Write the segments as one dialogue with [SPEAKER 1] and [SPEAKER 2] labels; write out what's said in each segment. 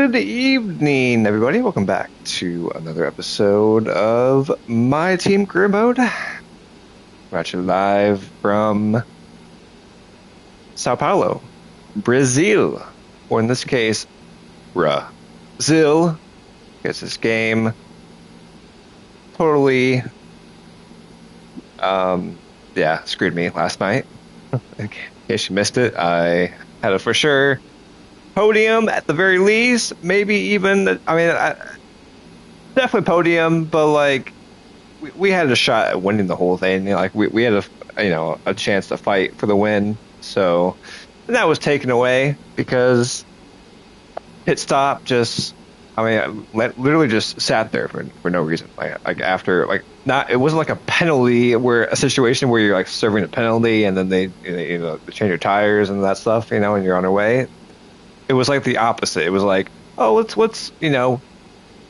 [SPEAKER 1] Good evening, everybody. Welcome back to another episode of My Team Career Mode. Watching live from Sao Paulo, Brazil, or in this case, Bruhzil. Because this game totally, screwed me last night. In case you missed it, I had a for sure podium at the very least, maybe even, definitely podium, but like we had a shot at winning the whole thing. Like we had a chance to fight for the win. So that was taken away because pit stop literally just sat there for no reason. Like after it wasn't like a penalty where a situation where you're like serving a penalty and then they change your tires and that stuff, and you're on your way. It was like the opposite. It was like, oh, let's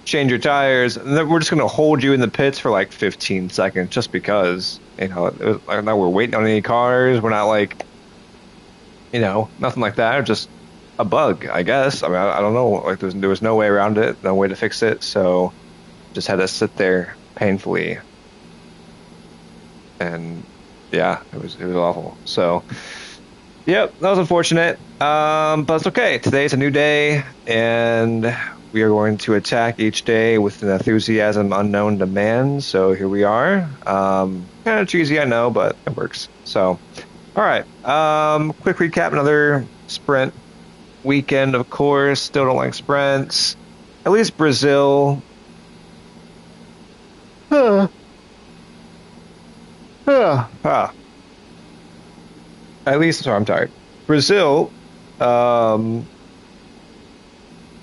[SPEAKER 1] change your tires, and then we're just gonna hold you in the pits for like 15 seconds just because it was like, now we're waiting on any cars. We're not like nothing like that. Just a bug, I guess. I mean, I don't know. Like there was no way around it, no way to fix it. So just had to sit there painfully, and yeah, it was awful. So. Yep, that was unfortunate, but it's okay. Today's a new day, and we are going to attack each day with an enthusiasm unknown to man. So here we are. Kind of cheesy, I know, but it works. So, all right. Quick recap: another sprint weekend, of course. Still don't like sprints. At least Brazil. At least, sorry, I'm tired. Brazil,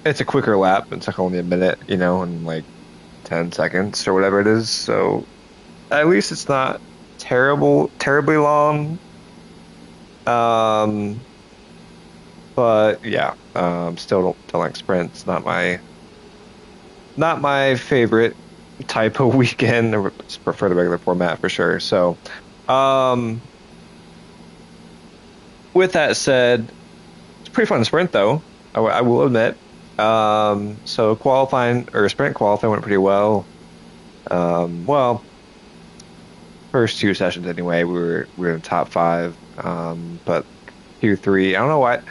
[SPEAKER 1] it's a quicker lap. It's like only a minute, and like 10 seconds or whatever it is. So at least it's not terribly long. But yeah, still don't like sprints. Not my favorite type of weekend. I prefer the regular format for sure. So, with that said, it's a pretty fun sprint, though. I will admit. So sprint qualifying went pretty well. First two sessions anyway, we were in the top 5. But Q3, I don't know why. I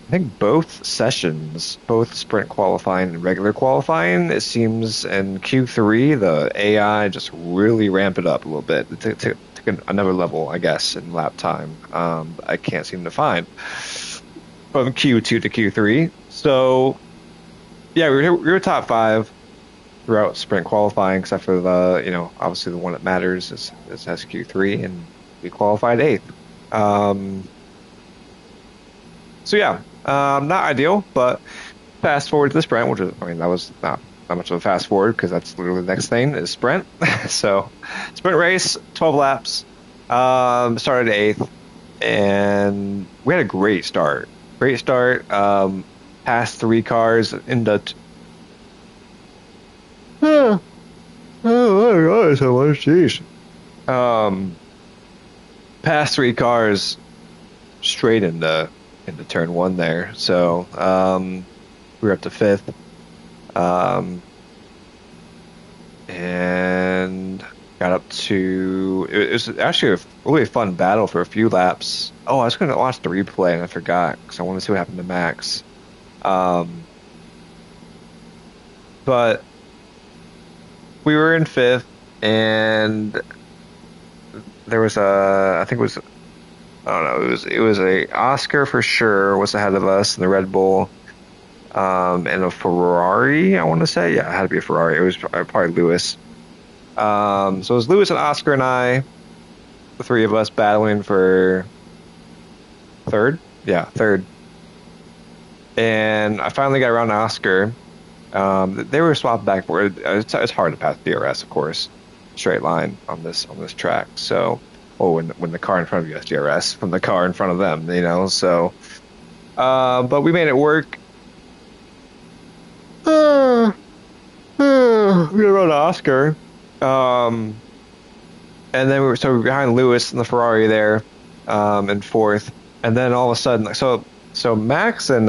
[SPEAKER 1] think both sessions, both sprint qualifying and regular qualifying, it seems in Q3 the AI just really ramped it up a little bit. It took another level, I guess, in lap time. I can't seem to find from Q2 to Q3. So yeah, we were top 5 throughout sprint qualifying, except for the obviously the one that matters is SQ3, and we qualified 8th. So yeah, not ideal, but fast forward to the sprint, which is, that was not much of a fast forward because that's literally the next thing is sprint. So sprint race, 12 laps, started 8th, and we had a great start. Passed 3 cars into oh my god, so much, jeez. Passed 3 cars straight into turn 1 there. So we were up to 5th. And got up to, it was actually a really fun battle for a few laps. Oh, I was going to watch the replay and I forgot because I wanted to see what happened to Max. But we were in 5th, and there was I don't know, it was a Oscar for sure was ahead of us in the Red Bull, and a Ferrari, I want to say. Yeah, it had to be a Ferrari. It was probably Lewis. So it was Lewis and Oscar and I, the 3 of us battling for 3rd. Yeah, 3rd. And I finally got around to Oscar. They were swapped back forward. It's hard to pass DRS, of course, straight line on this track. So, when the car in front of you has DRS from the car in front of them, So, but we made it work. We got around to Oscar. And then we were behind Lewis in the Ferrari there, in 4th. And then all of a sudden, so Max and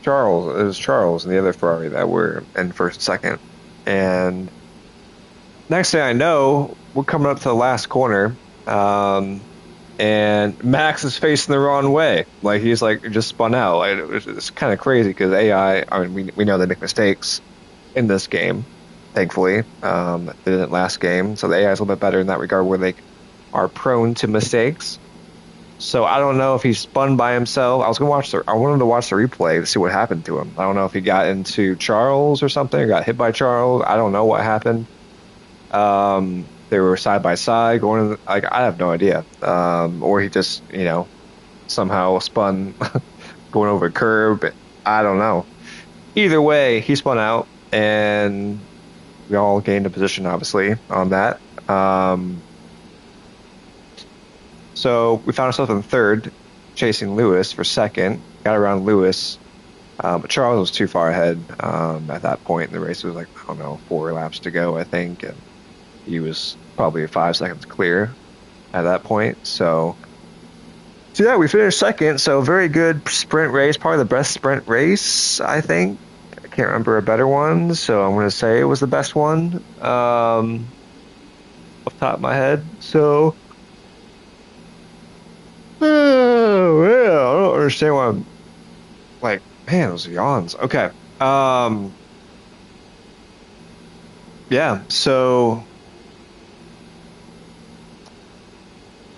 [SPEAKER 1] Charles. It was Charles and the other Ferrari that were in first and second. And next thing I know, we're coming up to the last corner, and Max is facing the wrong way. Like he's like just spun out. Like it's kind of crazy because AI. I mean, we know they make mistakes in this game. Thankfully, they didn't last game, so the AI is a little bit better in that regard, where they are prone to mistakes. So I don't know if he spun by himself. I wanted to watch the replay to see what happened to him. I don't know if he got into Charles or something, or got hit by Charles. I don't know what happened. They were side by side going. Like I have no idea. Or he just somehow spun going over a curb. I don't know. Either way, he spun out, and we all gained a position, obviously, on that. So we found ourselves in third, chasing Lewis for second. Got around Lewis, but Charles was too far ahead at that point in the race. It was like, I don't know, 4 laps to go, I think. And he was probably 5 seconds clear at that point. So yeah, we finished second. So very good sprint race, probably the best sprint race, I think. I can't remember a better one, so I'm going to say it was the best one off the top of my head. So oh, yeah, I don't understand why I'm like, man, those yawns. Okay. Yeah, so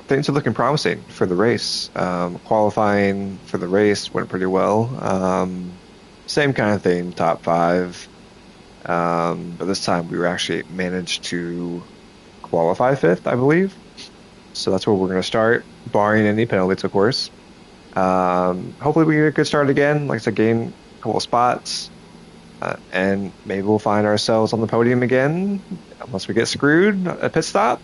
[SPEAKER 1] things are looking promising for the race. Qualifying for the race went pretty well. Same kind of thing, top 5. But this time we were actually managed to qualify 5th, I believe. So that's where we're going to start, barring any penalties, of course. Hopefully we get a good start again. Like I said, gain a couple of spots. And maybe we'll find ourselves on the podium again, unless we get screwed at pit stop.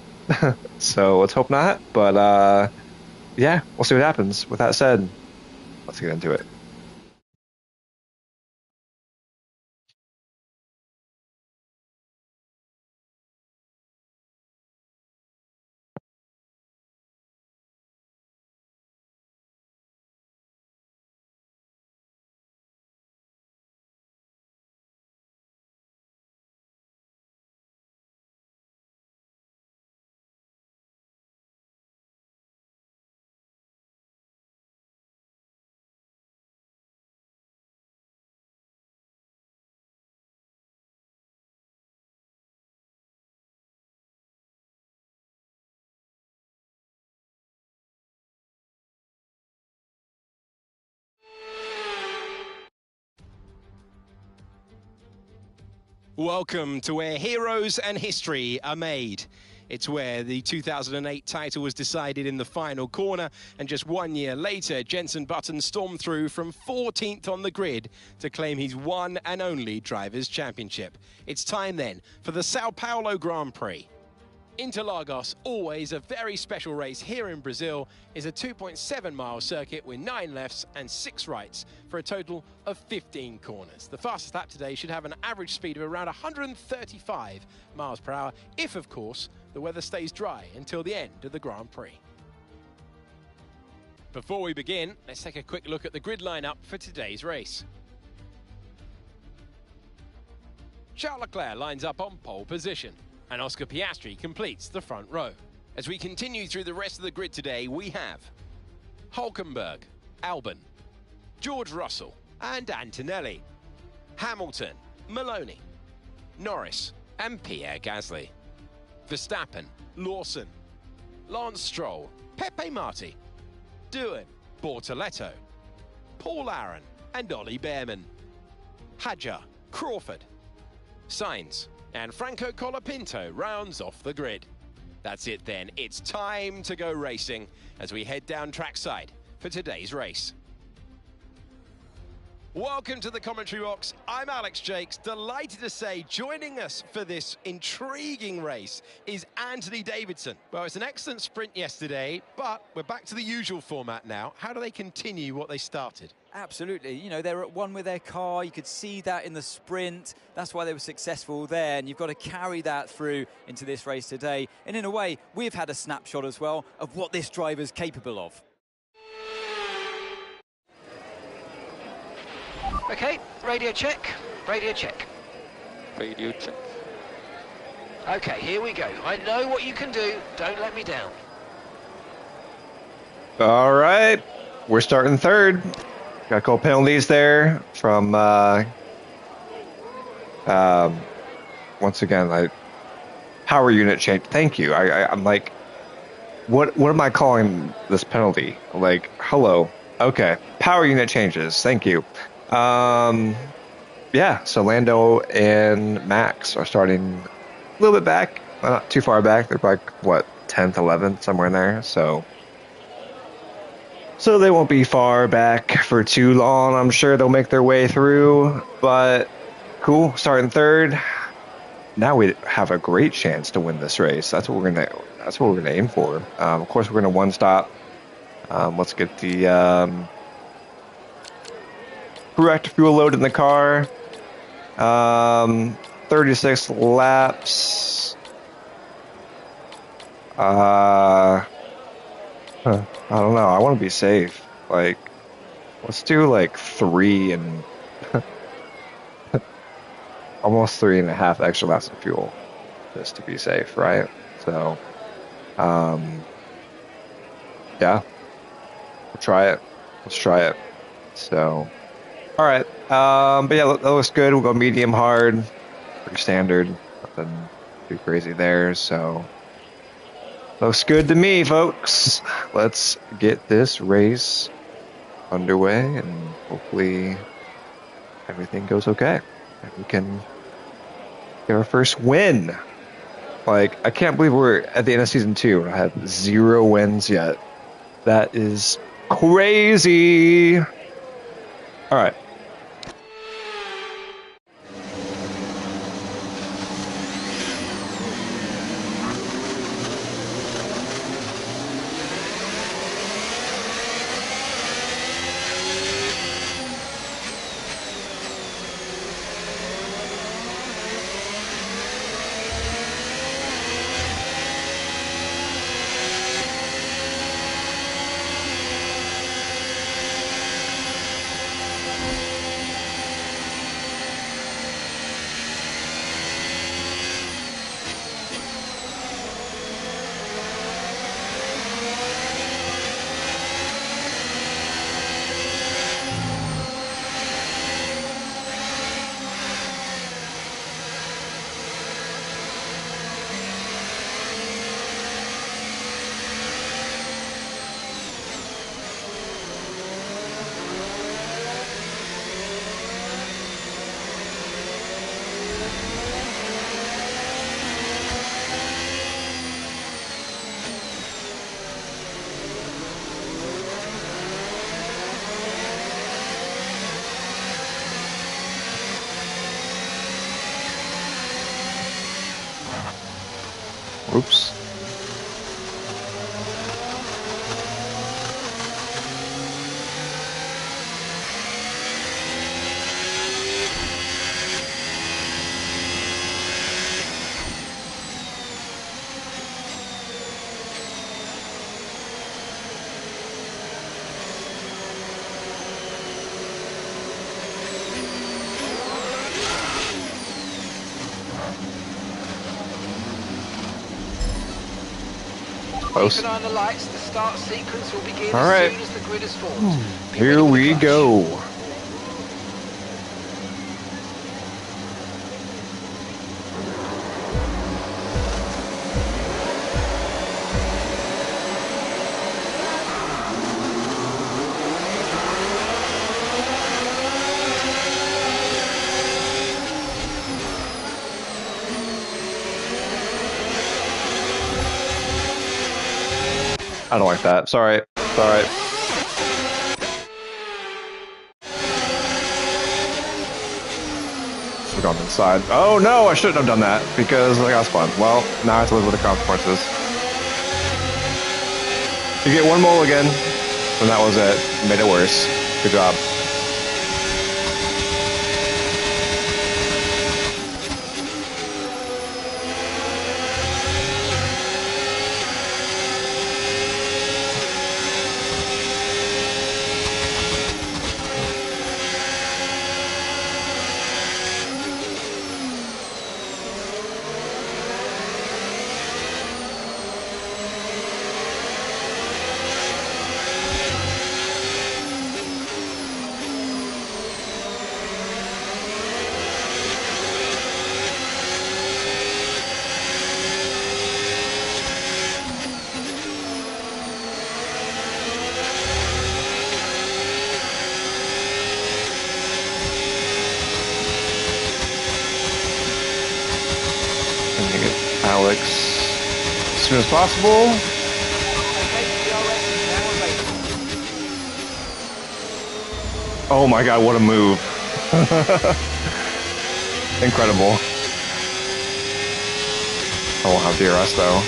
[SPEAKER 1] So let's hope not. But yeah, we'll see what happens. With that said, let's get into it.
[SPEAKER 2] Welcome to where heroes and history are made. It's where the 2008 title was decided in the final corner, and just 1 year later, Jenson Button stormed through from 14th on the grid to claim his one and only Drivers' Championship. It's time then for the Sao Paulo Grand Prix. Interlagos, always a very special race here in Brazil, is a 2.7-mile circuit with 9 lefts and 6 rights for a total of 15 corners. The fastest lap today should have an average speed of around 135 miles per hour, if of course the weather stays dry until the end of the Grand Prix. Before we begin, let's take a quick look at the grid lineup for today's race. Charles Leclerc lines up on pole position, and Oscar Piastri completes the front row. As we continue through the rest of the grid today, we have Hulkenberg, Albon, George Russell and Antonelli, Hamilton, Maloney, Norris and Pierre Gasly, Verstappen, Lawson, Lance Stroll, Pepe Marti, Doohan, Bortoletto, Paul Aaron and Ollie Behrman, Hadjar, Crawford, Sainz and Franco Colapinto rounds off the grid. That's it then, it's time to go racing as we head down trackside for today's race. Welcome to the commentary box. I'm Alex Jakes, delighted to say joining us for this intriguing race is Anthony Davidson. Well, it's an excellent sprint yesterday, but we're back to the usual format now. How do they continue what they started?
[SPEAKER 3] Absolutely. You know, they're at one with their car. You could see that in the sprint. That's why they were successful there. And you've got to carry that through into this race today. And in a way, we've had a snapshot as well of what this driver's capable of.
[SPEAKER 4] Okay, radio check, radio check.
[SPEAKER 5] Radio check.
[SPEAKER 4] Okay, here we go. I know what you can do. Don't let me down.
[SPEAKER 1] All right, we're starting third. Got a couple penalties there from, once again, power unit change. Thank you. I'm like, what am I calling this penalty? Like, hello. Okay, power unit changes. Thank you. Yeah, so Lando and Max are starting a little bit back, not too far back. They're like, what, 10th, 11th, somewhere in there. So they won't be far back for too long. I'm sure they'll make their way through. But cool, starting third. Now we have a great chance to win this race. That's what we're gonna aim for. Of course, we're gonna one stop. Let's get the correct fuel load in the car. 36 laps. I don't know. I want to be safe. Like, let's do like 3 and almost 3.5 extra laps of fuel just to be safe, right? So, yeah, we'll try it. Let's try it. So, all right. But yeah, that looks good. We'll go medium hard, pretty standard. Nothing too crazy there. So, looks good to me, folks. Let's get this race underway, and hopefully everything goes okay, and we can get our first win. Like, I can't believe we're at the end of season 2 and I have 0 wins yet. That is crazy. All right. Oops. Close.
[SPEAKER 4] Keep an eye on the lights. The start sequence will begin
[SPEAKER 1] All right.
[SPEAKER 4] as soon as the grid is formed. Be
[SPEAKER 1] Here
[SPEAKER 4] ready for the
[SPEAKER 1] we
[SPEAKER 4] clutch.
[SPEAKER 1] go. I don't like that. Sorry. Sorry. Should have gone inside. Oh no, I shouldn't have done that because I got spun. Well, now I have to live with the consequences. You get one mulligan, and that was it. Made it worse. Good job. Alex as soon as possible.
[SPEAKER 4] Okay, DRS is now available.
[SPEAKER 1] Oh my god, what a move. Incredible. I won't have DRS though.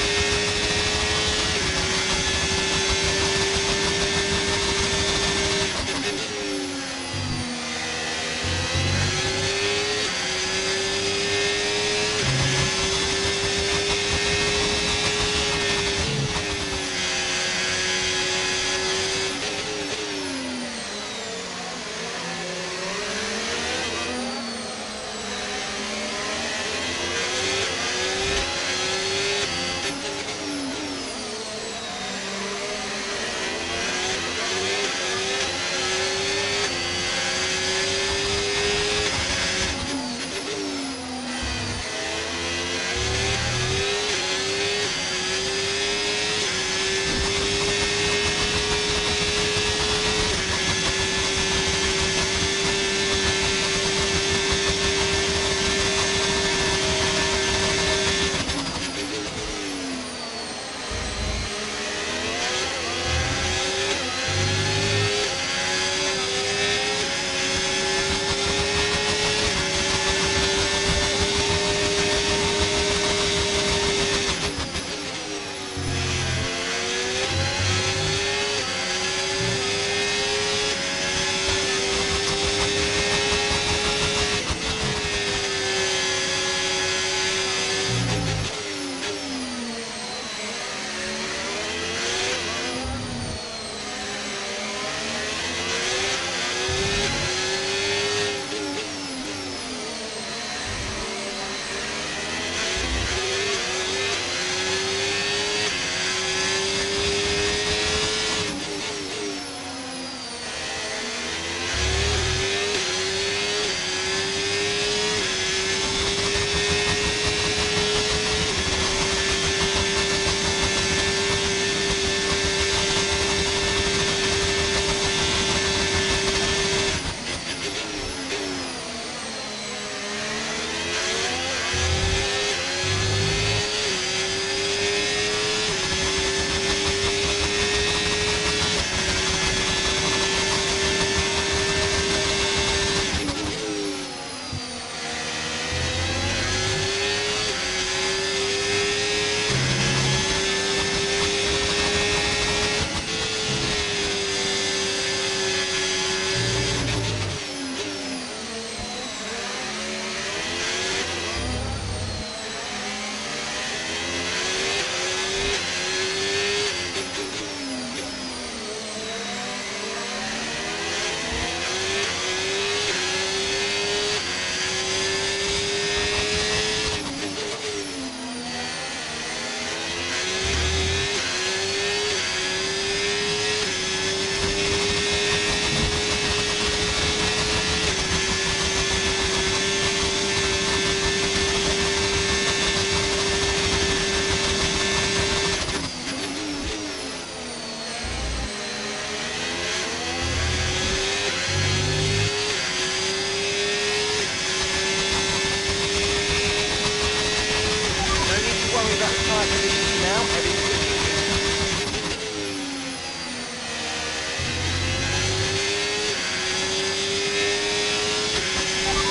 [SPEAKER 4] No need to worry about the tyre conditions now. Everything's looking good.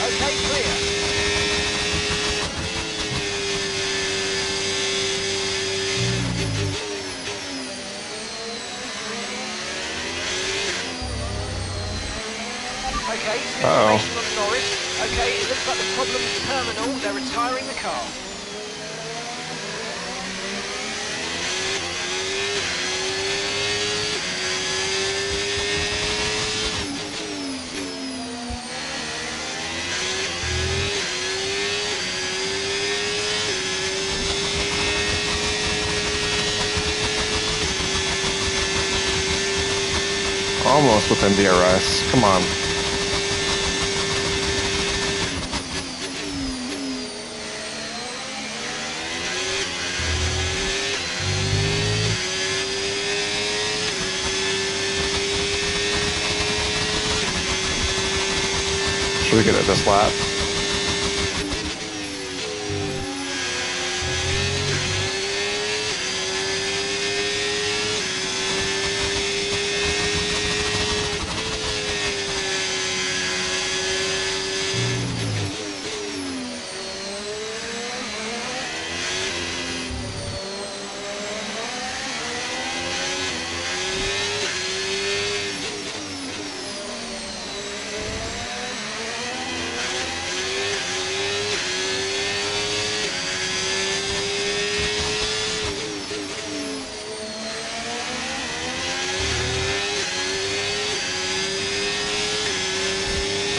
[SPEAKER 4] Okay, clear. Okay, some information on Norris. Okay, it looks like the problem's terminal. They're retiring the car.
[SPEAKER 1] Almost within DRS. Come on. Should we get it this lap?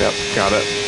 [SPEAKER 1] Yep, got it.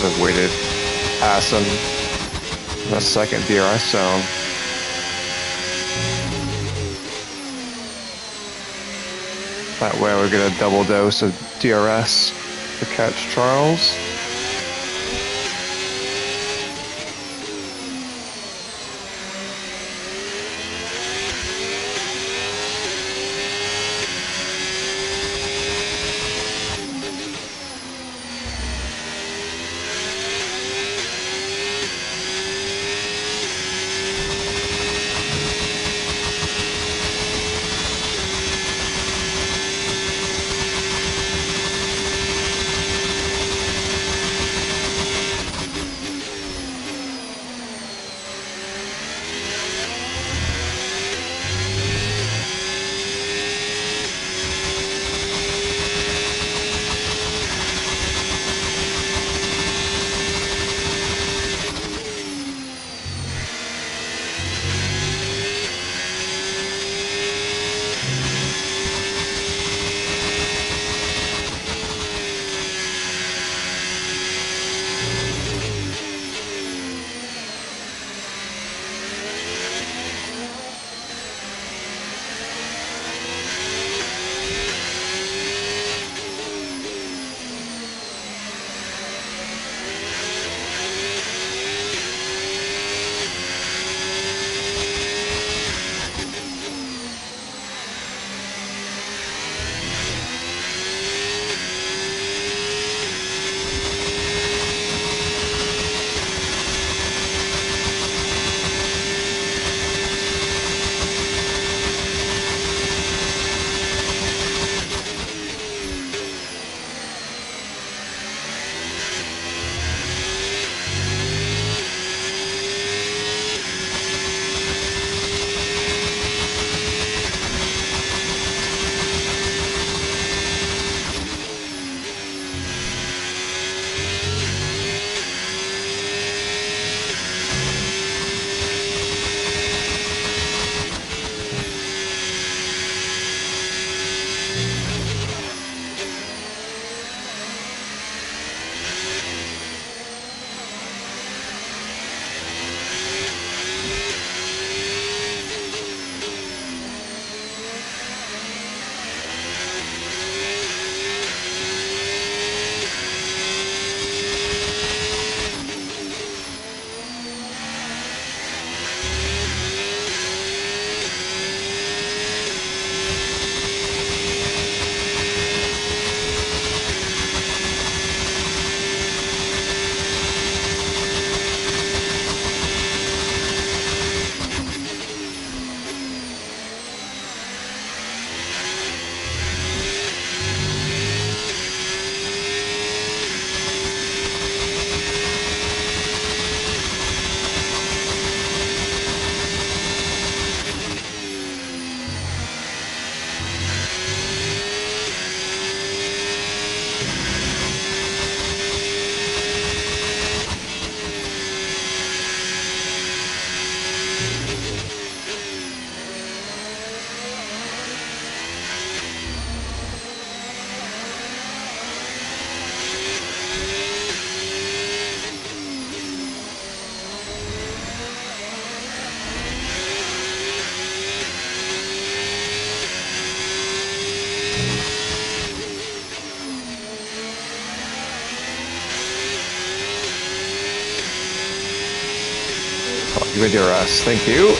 [SPEAKER 1] Should have waited past him in the second DRS zone. That way we get a double dose of DRS to catch Charles. You may DRS. Thank you.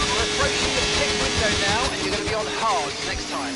[SPEAKER 4] We're approaching the pit window now, and you're going to be on hards next time.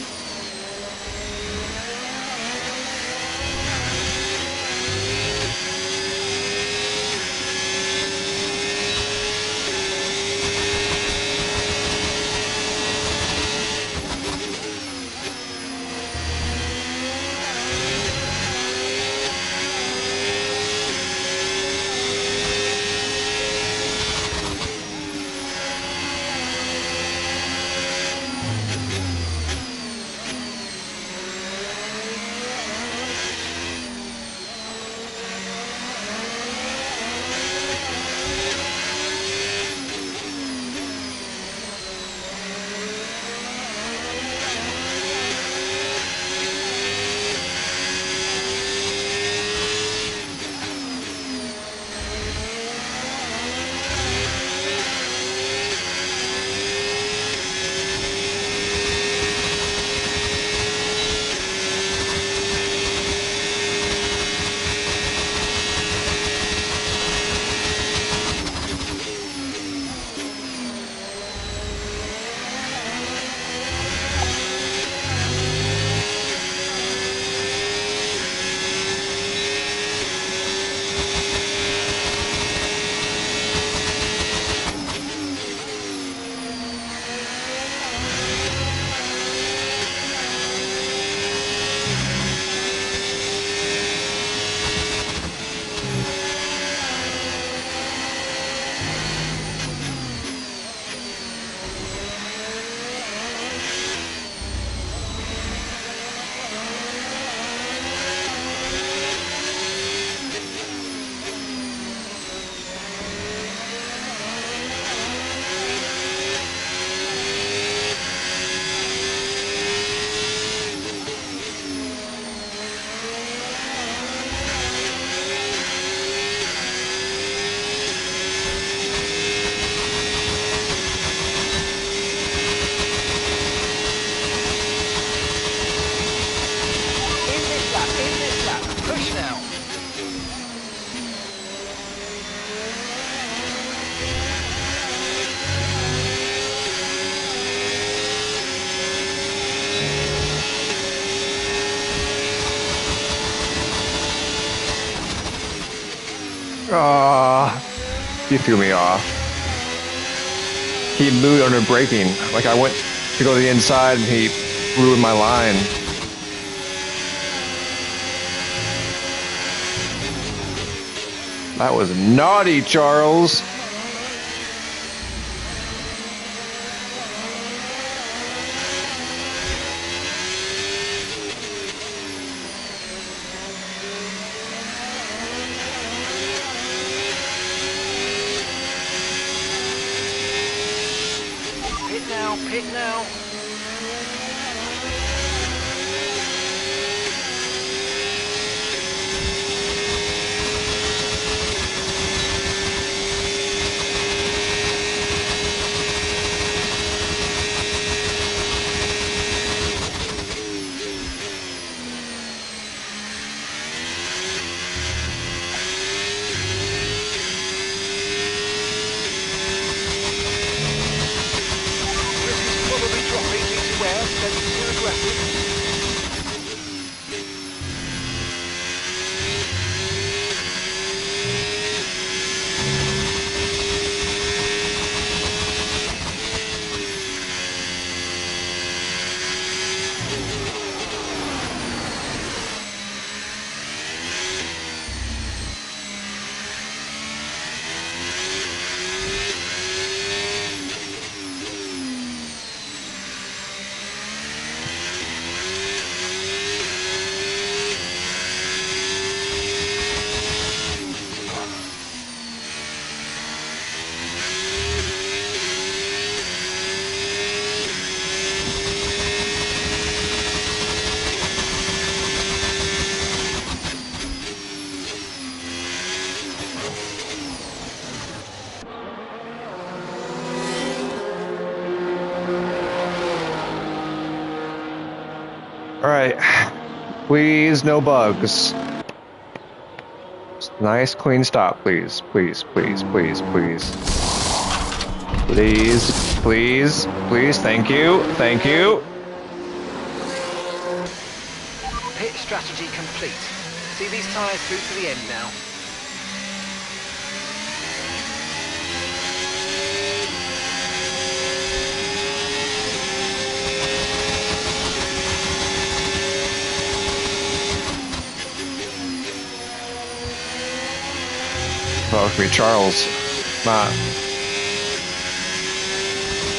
[SPEAKER 4] In this lap, push now.
[SPEAKER 1] He threw me off. He moved under braking. Like I went to go to the inside and he ruined my line. That was naughty, Charles.
[SPEAKER 4] Pit now. don't be too aggressive.
[SPEAKER 1] All right, please, no bugs. Nice, clean stop, please, please, please, please, please, please, please, please. Thank you, thank you.
[SPEAKER 4] Pit strategy complete. See these tyres through to the end now.
[SPEAKER 1] Oh, it could be Charles. Not.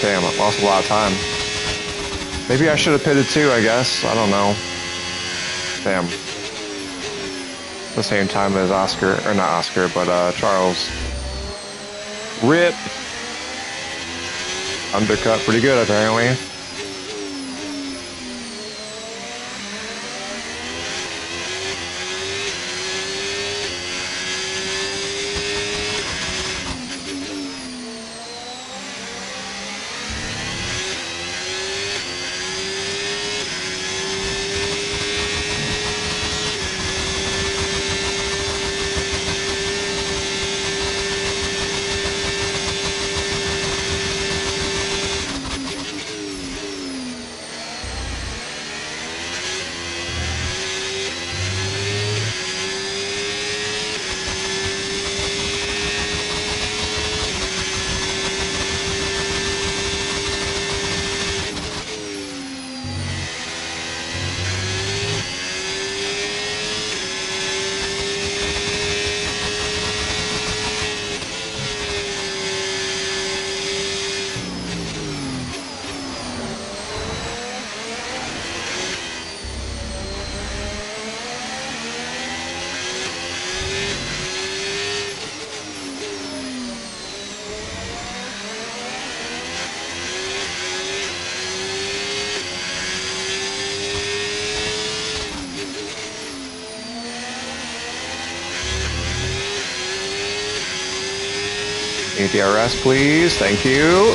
[SPEAKER 1] Damn, I lost a lot of time. Maybe I should have pitted too, I guess. I don't know. Damn. The same time as Oscar, or not Oscar, but Charles. RIP. Undercut pretty good, apparently. DRS, please. Thank you.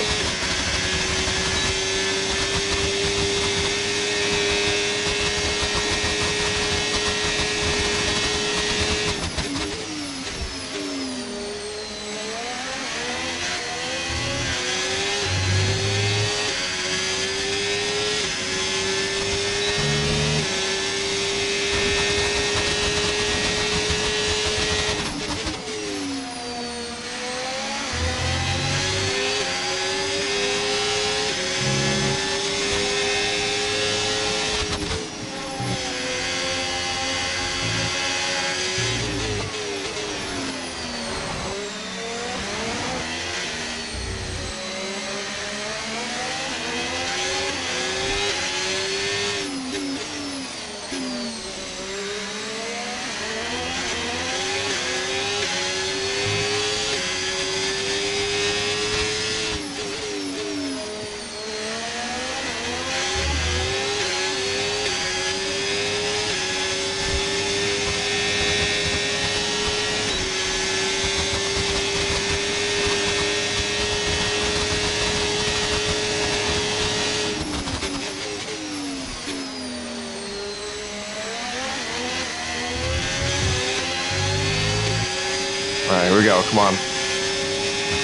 [SPEAKER 1] All right, here we go. Come on.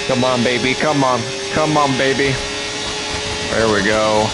[SPEAKER 1] Come on, baby. Come on. Come on, baby. There we go.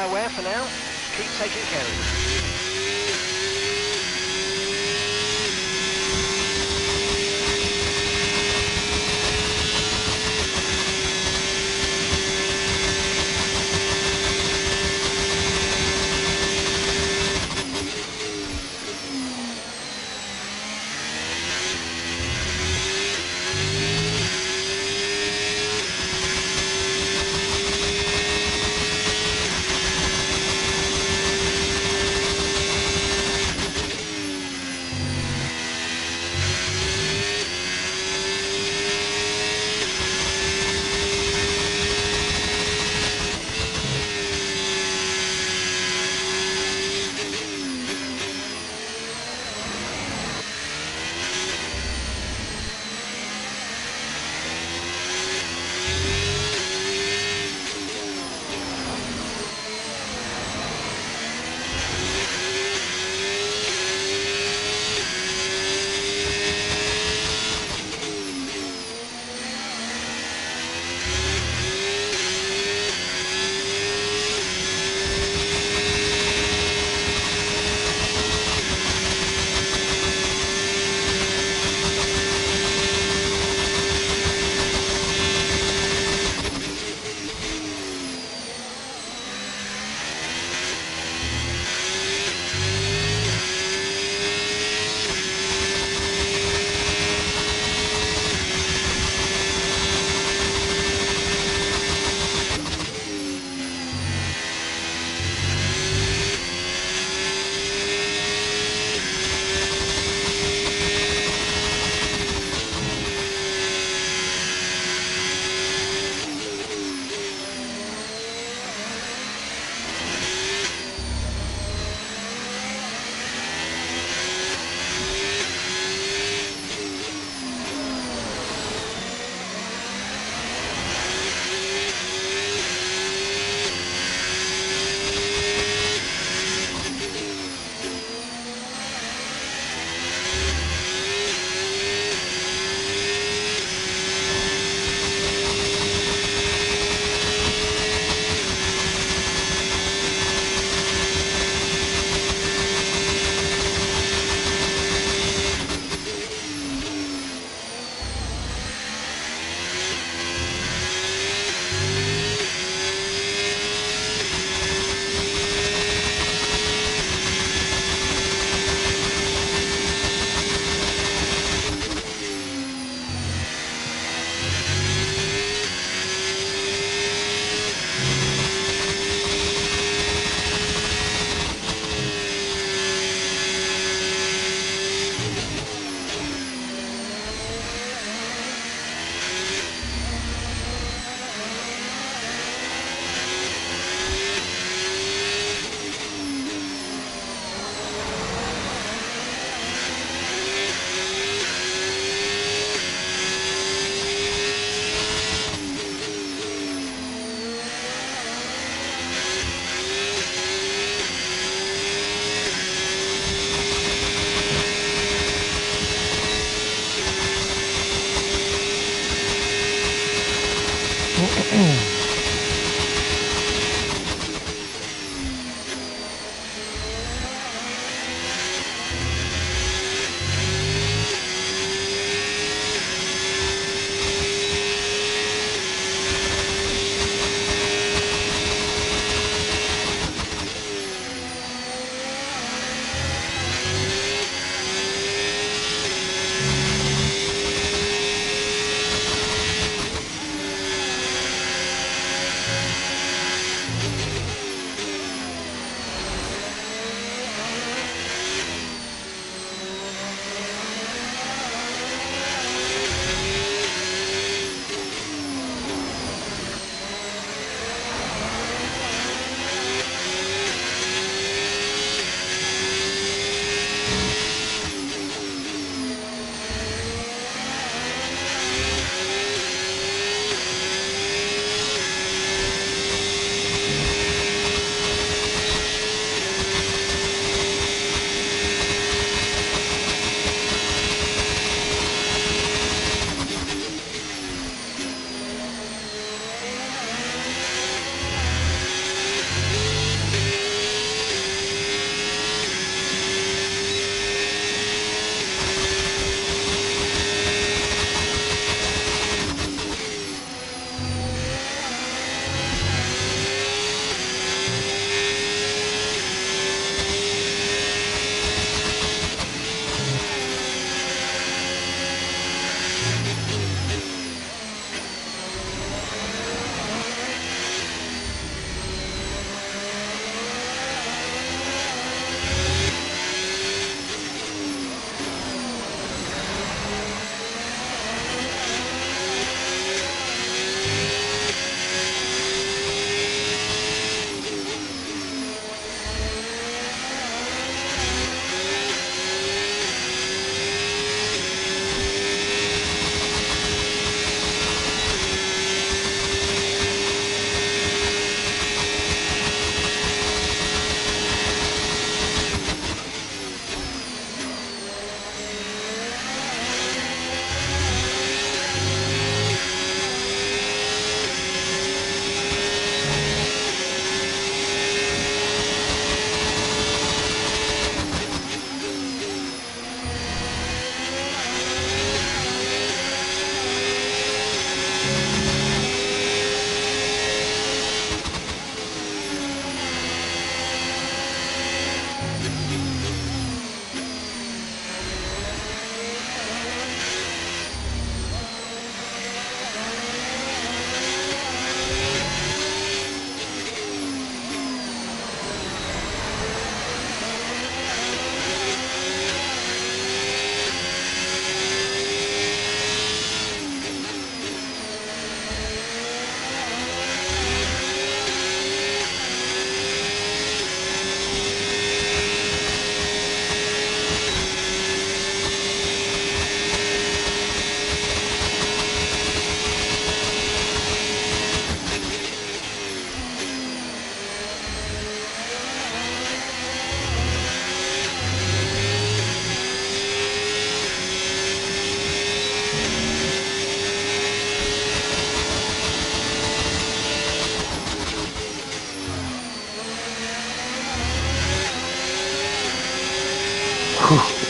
[SPEAKER 4] tyre wear for now. Keep taking care of it.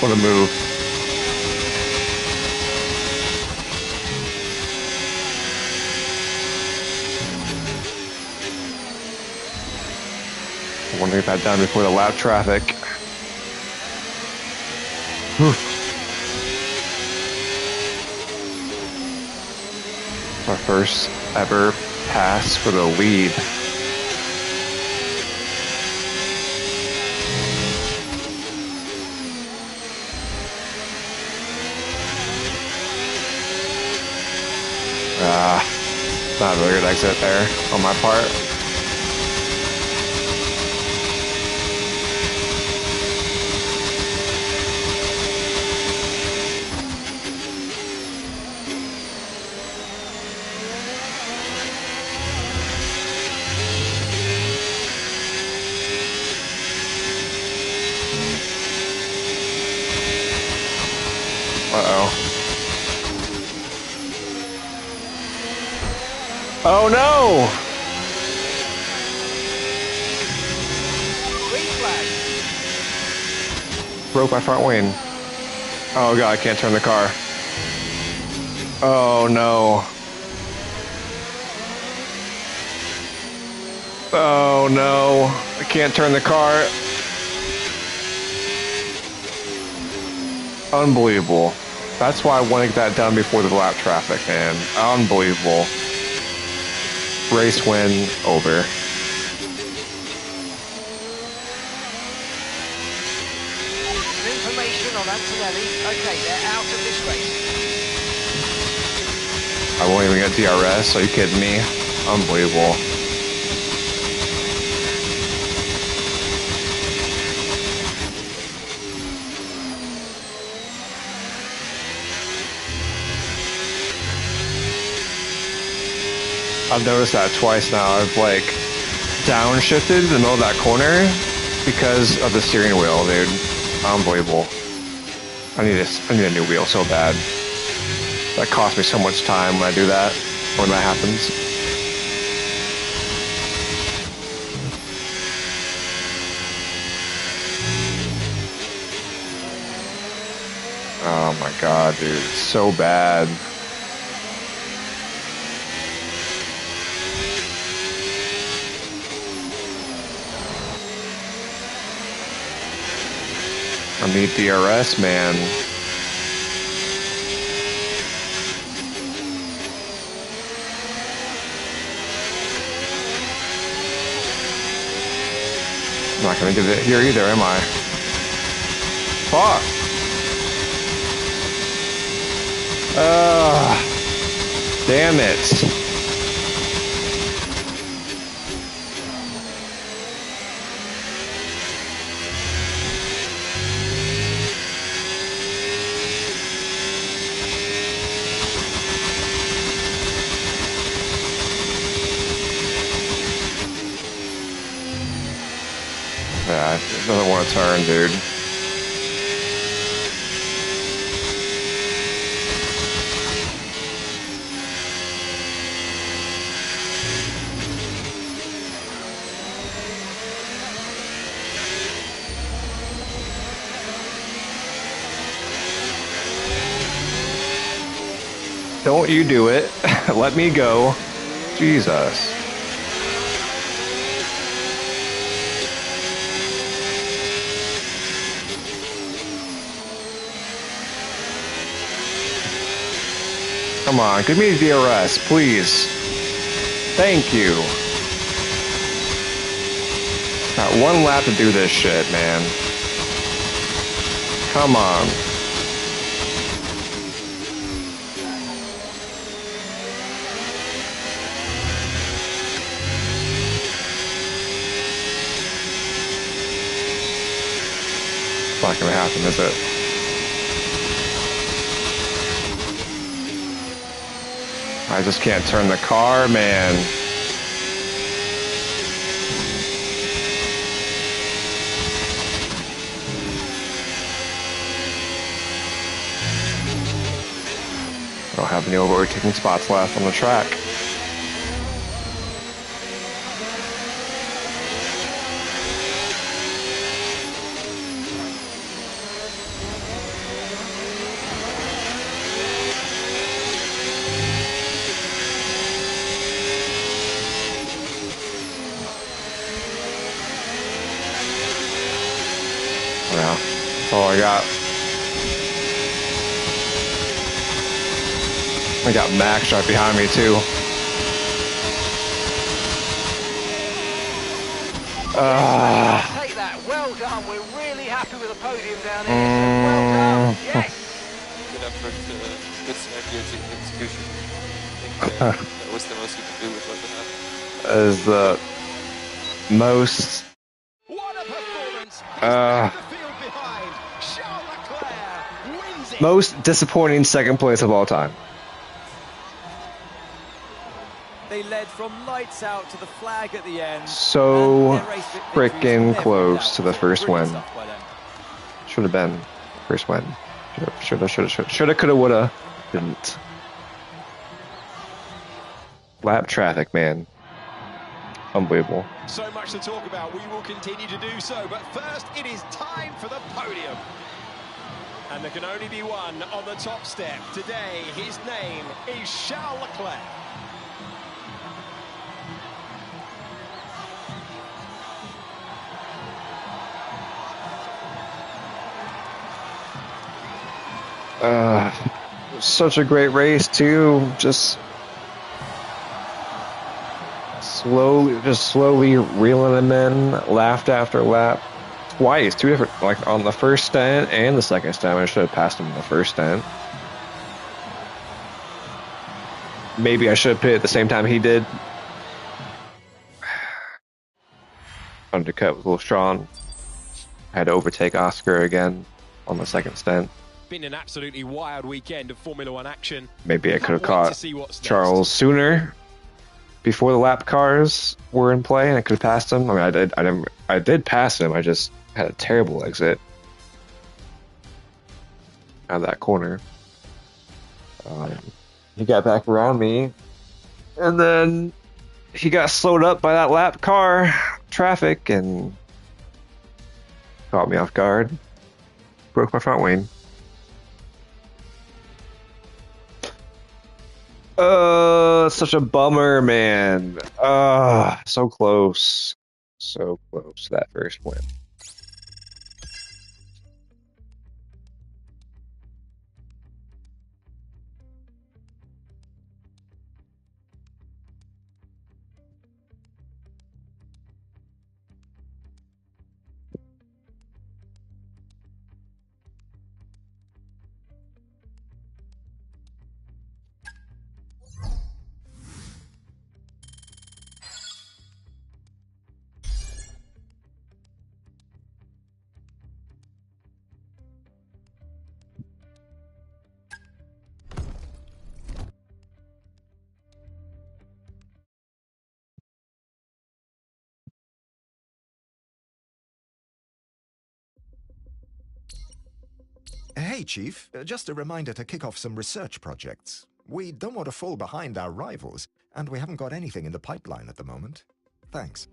[SPEAKER 1] What a move. I wonder if I'd done before the lap traffic. Whew. Our first ever pass for the lead. Not a really good exit there on my part. Uh-oh. Oh no!
[SPEAKER 4] Green flag.
[SPEAKER 1] Broke my front wing. Oh god, I can't turn the car. Oh no. Oh no. I can't turn the car. Unbelievable. That's why I want to get that done before the lap traffic, man. Unbelievable. Race win over.
[SPEAKER 4] Some information on Antonelli. Okay, they're out of this race.
[SPEAKER 1] I won't even get DRS. Are you kidding me? Unbelievable. I've noticed that twice now. I've like downshifted in the middle of that corner because of the steering wheel, dude. Unbelievable. I need a new wheel so bad. That costs me so much time when I do that, when that happens. Oh my god, dude. It's so bad. I need DRS, man. I'm not gonna get it here either, am I? Fuck! Damn it. Yeah, it doesn't want to turn, dude. Don't you do it. Let me go. Jesus. Come on, give me a DRS, please. Thank you. Got one lap to do this shit, man. Come on. It's not gonna happen, is it? I just can't turn the car, man. I don't have any overtaking spots left on the track. I got Max right behind me too.
[SPEAKER 4] Take that. Well done. We're really happy with the podium down here. So well done. Yes.
[SPEAKER 5] Good effort, good synergy and execution. I think that was the most you can do with what we had.
[SPEAKER 1] Is the most
[SPEAKER 2] What a performance! He's left the field behind. Charles Leclerc wins it.
[SPEAKER 1] most disappointing second place of all time.
[SPEAKER 3] They led from lights out to the flag at the end.
[SPEAKER 1] So
[SPEAKER 3] and their race victories
[SPEAKER 1] freaking
[SPEAKER 3] never
[SPEAKER 1] close
[SPEAKER 3] without.
[SPEAKER 1] to the first
[SPEAKER 3] Brilliant
[SPEAKER 1] win.
[SPEAKER 3] stuff by them.
[SPEAKER 1] Should have been first win. Shoulda, coulda, woulda. Didn't. Lap traffic, man. Unbelievable.
[SPEAKER 2] So much to talk about. We will continue to do so. But first, it is time for the podium. And there can only be one on the top step. Today, his name is Charles Leclerc.
[SPEAKER 1] Such a great race too. Just slowly reeling them in, lap after lap. Twice, two different, like on the first stint and the second stint. I should have passed him in the first stint. Maybe I should have pit at the same time he did. Undercut was a little strong. I had to overtake Oscar again on the second stint.
[SPEAKER 2] Been an absolutely wild weekend of Formula One action.
[SPEAKER 1] Maybe I could have
[SPEAKER 2] Can't wait to
[SPEAKER 1] caught
[SPEAKER 2] see what's next.
[SPEAKER 1] Charles sooner, before the lap cars were in play, and I could have passed him. I mean, I did pass him. I just had a terrible exit out of that corner. He got back around me, and then he got slowed up by that lap car traffic and caught me off guard. Broke my front wing. Such a bummer, man. So close. So close to that first win.
[SPEAKER 6] Hey, Chief. Just a reminder to kick off some research projects. We don't want to fall behind our rivals, and we haven't got anything in the pipeline at the moment. Thanks.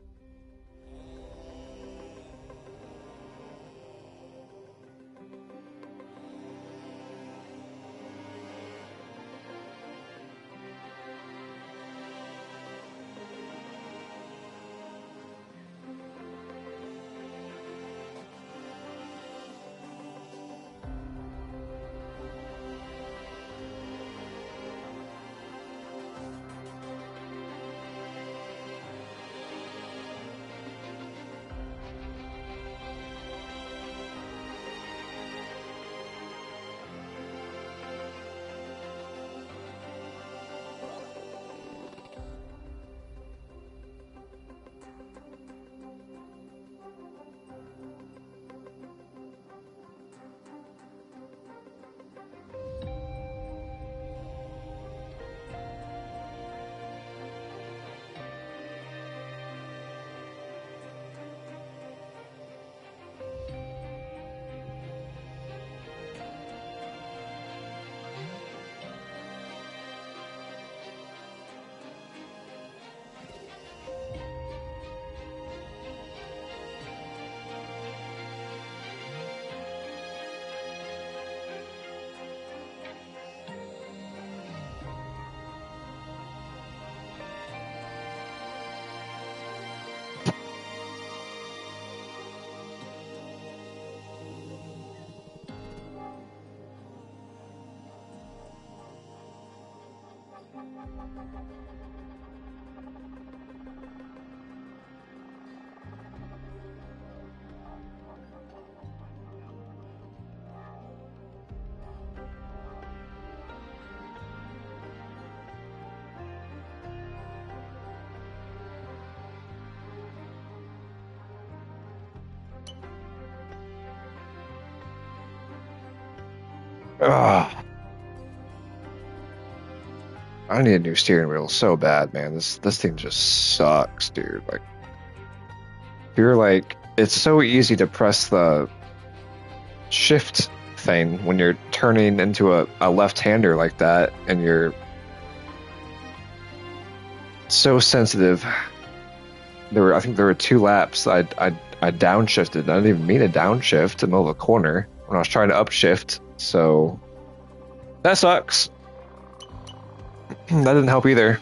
[SPEAKER 1] Ugh. I need a new steering wheel so bad, man. This thing just sucks, dude. Like, you're like, it's so easy to press the shift thing when you're turning into a left-hander like that, and you're so sensitive. I think there were 2 laps. I downshifted. I didn't even mean to downshift in the middle of a corner when I was trying to upshift. So that sucks. That didn't help either.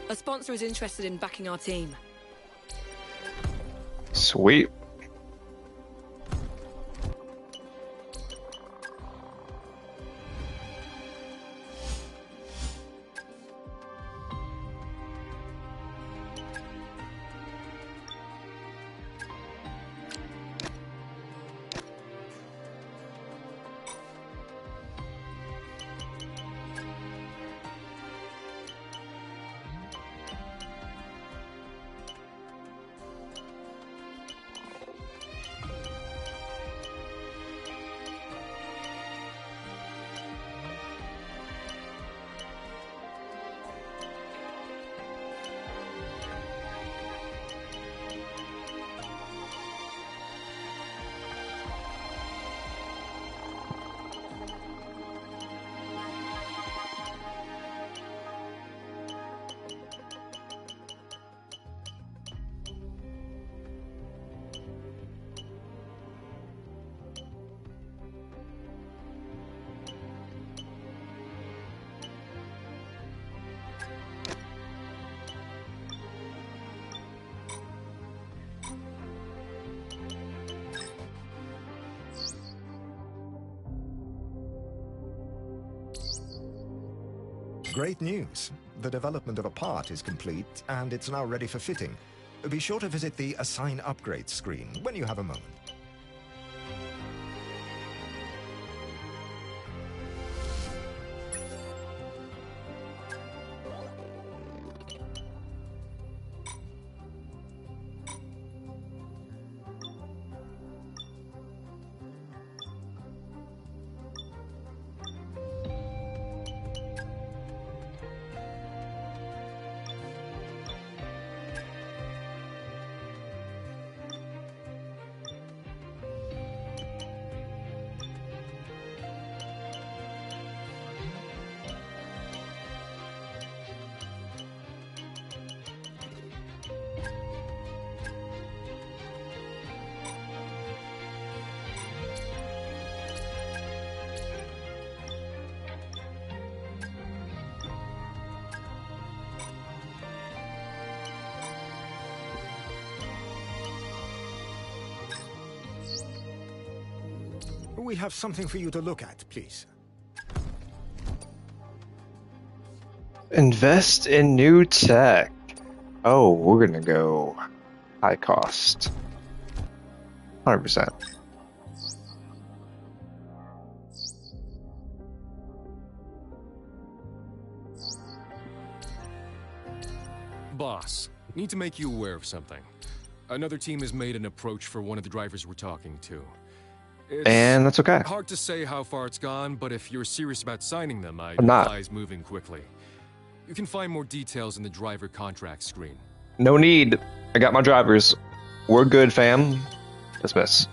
[SPEAKER 7] A sponsor is interested in backing our team.
[SPEAKER 1] Sweet.
[SPEAKER 6] Great news. The development of a part is complete, and it's now ready for fitting. Be sure to visit the Assign Upgrades screen when you have a moment. We have something for you to look at, please.
[SPEAKER 1] Invest in new tech. Oh, we're gonna go high cost. 100%.
[SPEAKER 8] Boss, need to make you aware of something. Another team has made an approach for one of the drivers we're talking to.
[SPEAKER 1] And that's okay.
[SPEAKER 8] Hard to say how far it's gone, but if you're serious about signing them, I'd
[SPEAKER 1] I'm not.
[SPEAKER 8] advise moving quickly. You can find more details in the driver contract screen.
[SPEAKER 1] No need. I got my drivers. We're good, fam. Dismiss.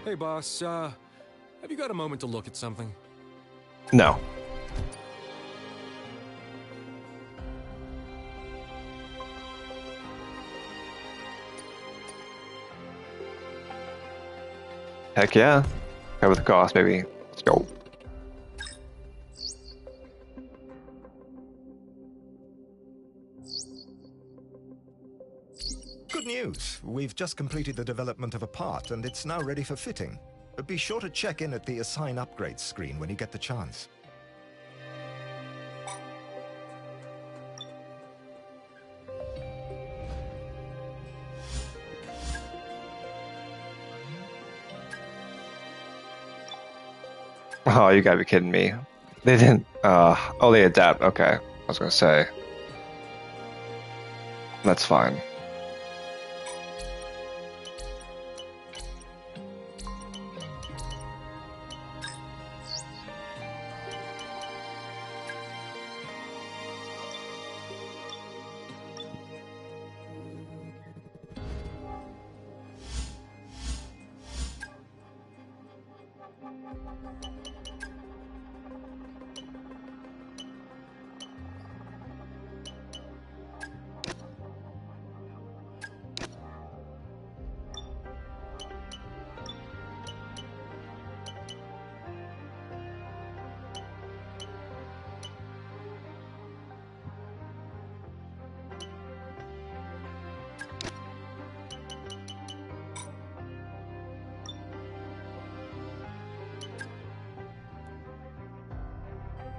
[SPEAKER 8] Hey boss, have you got a moment to look at something?
[SPEAKER 1] No. Heck yeah. Cover the cost, baby. Let's go.
[SPEAKER 6] Good news. We've just completed the development of a part, and it's now ready for fitting. Be sure to check in at the Assign Upgrades screen when you get the chance.
[SPEAKER 1] Oh, you gotta be kidding me. They didn't, oh, they adapt. Okay. I was gonna say. That's fine.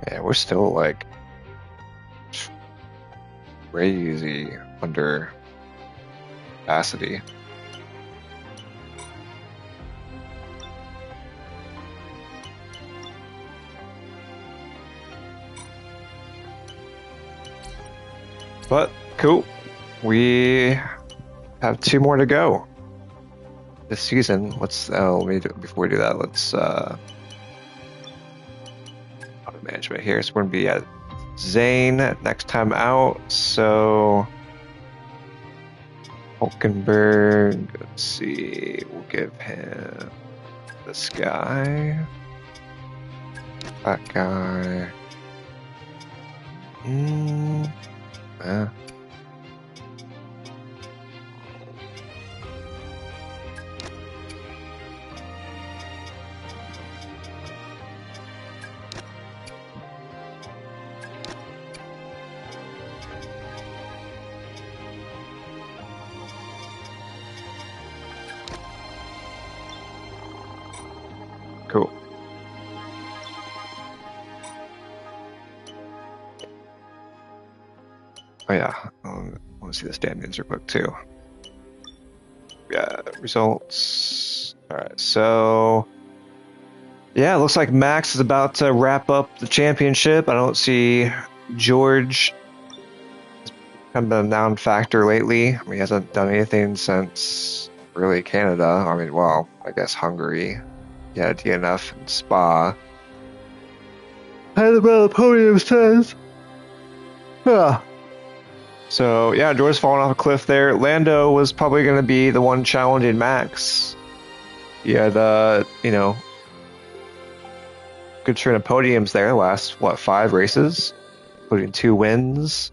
[SPEAKER 1] Yeah, we're still like crazy under capacity. But cool. We have 2 more to go this season. Let's let me before we do that, let's auto management here. So we're gonna be at Zane next time out. So Hulkenberg, let's see, we'll give him this guy, that guy. Yeah. Cool. Oh yeah, I want to see the standings real quick too. Yeah, results. All right, so yeah, it looks like Max is about to wrap up the championship. I don't see George kind of a non-factor lately. I mean, he hasn't done anything since really Canada. I mean, well, I guess Hungary. He had a DNF in Spa. Had about a podium says. Yeah. So yeah, George's falling off a cliff there. Lando was probably going to be the one challenging Max. He had, good string of podiums there. Last 5 races, including 2 wins.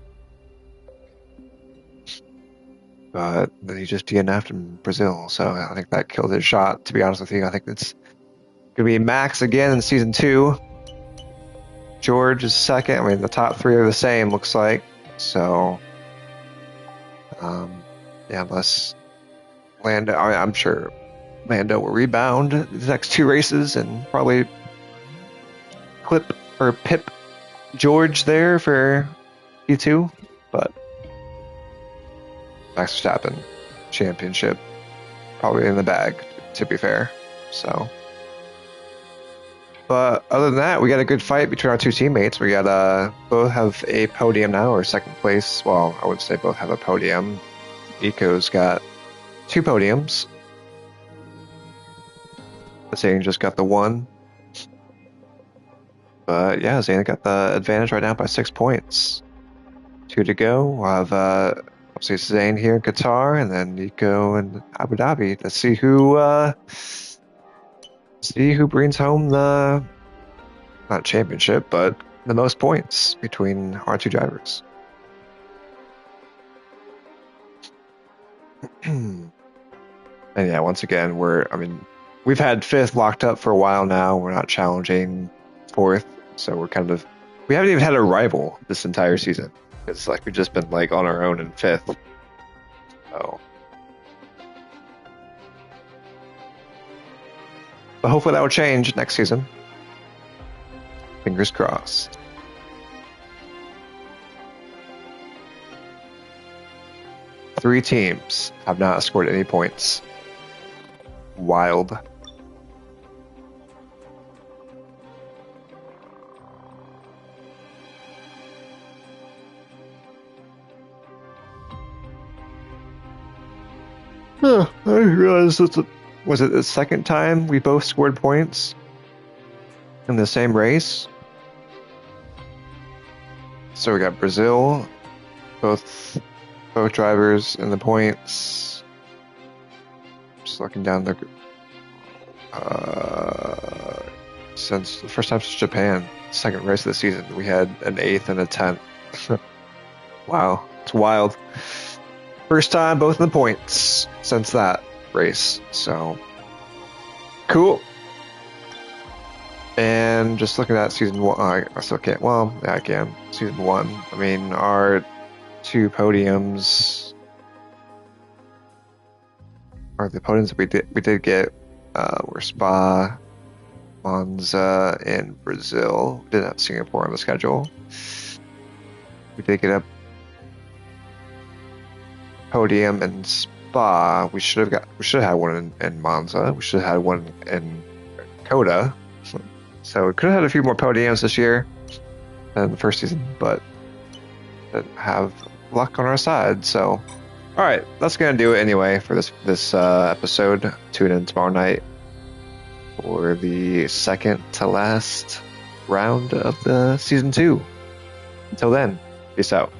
[SPEAKER 1] But then he just DNF'd in Brazil, so I think that killed his shot. To be honest with you, I think it's gonna be Max again in season 2. George is second. I mean, the top 3 are the same, looks like. So, yeah, unless Lando, I'm sure Lando will rebound the next 2 races and probably pip George there for P2. But Max Verstappen championship probably in the bag, to be fair. So, but other than that, we got a good fight between our 2 teammates. We got both have a podium now, or second place. Well, I would say both have a podium. Nico's got 2 podiums. Zane just got the 1. But yeah, Zane got the advantage right now by 6 points. 2 to go. We'll have obviously Zane here in Qatar, and then Nico in Abu Dhabi. Let's see who brings home the not championship, but the most points between our 2 drivers. And yeah, once again, we've had 5th locked up for a while now. We're not challenging 4th, so we haven't even had a rival this entire season. It's like we've just been like on our own in 5th. So, but hopefully that will change next season. Fingers crossed. Three teams have not scored any points. Wild. I realized was it the second time we both scored points in the same race? So we got Brazil, both drivers in the points. Just looking down the since the first time since Japan, second race of the season, we had an 8th and a 10th. Wow, it's wild. First time both in the points since that race. So cool. And just looking at season 1, I still can't. Well, yeah, I can. Season 1. I mean, our 2 podiums are the podiums that we did get. Were Spa Monza and Brazil. Didn't have Singapore on the schedule. We did get a podium in Spa. We should have had one in Monza. We should have had one in Coda. So we could have had a few more podiums this year than the first season, but didn't have luck on our side. So, all right, that's gonna do it anyway for this episode. Tune in tomorrow night for the second to last round of the season 2. Until then, peace out.